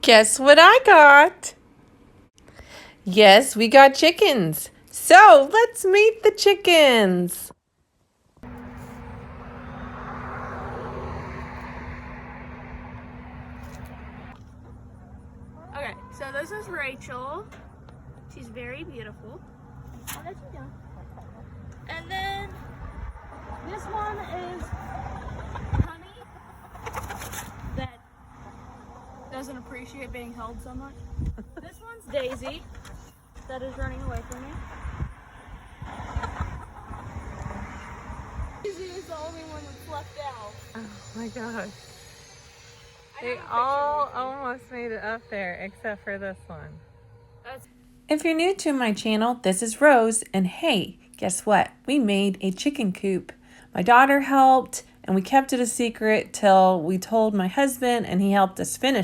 Guess what I got? Yes, we got chickens. So let's meet the chickens. Okay, so this is Rachel. She's very beautiful. How does she do? And then this one is Honey, that doesn't appreciate being held so much. This one's Daisy, that is running away from me. Daisy is the only one that's left out. Oh my gosh. They all almost made it up there except for this one. If you're new to my channel, this is Rose, and hey, guess what? We made a chicken coop. My daughter helped, and we kept it a secret till we told my husband, and he helped us finish.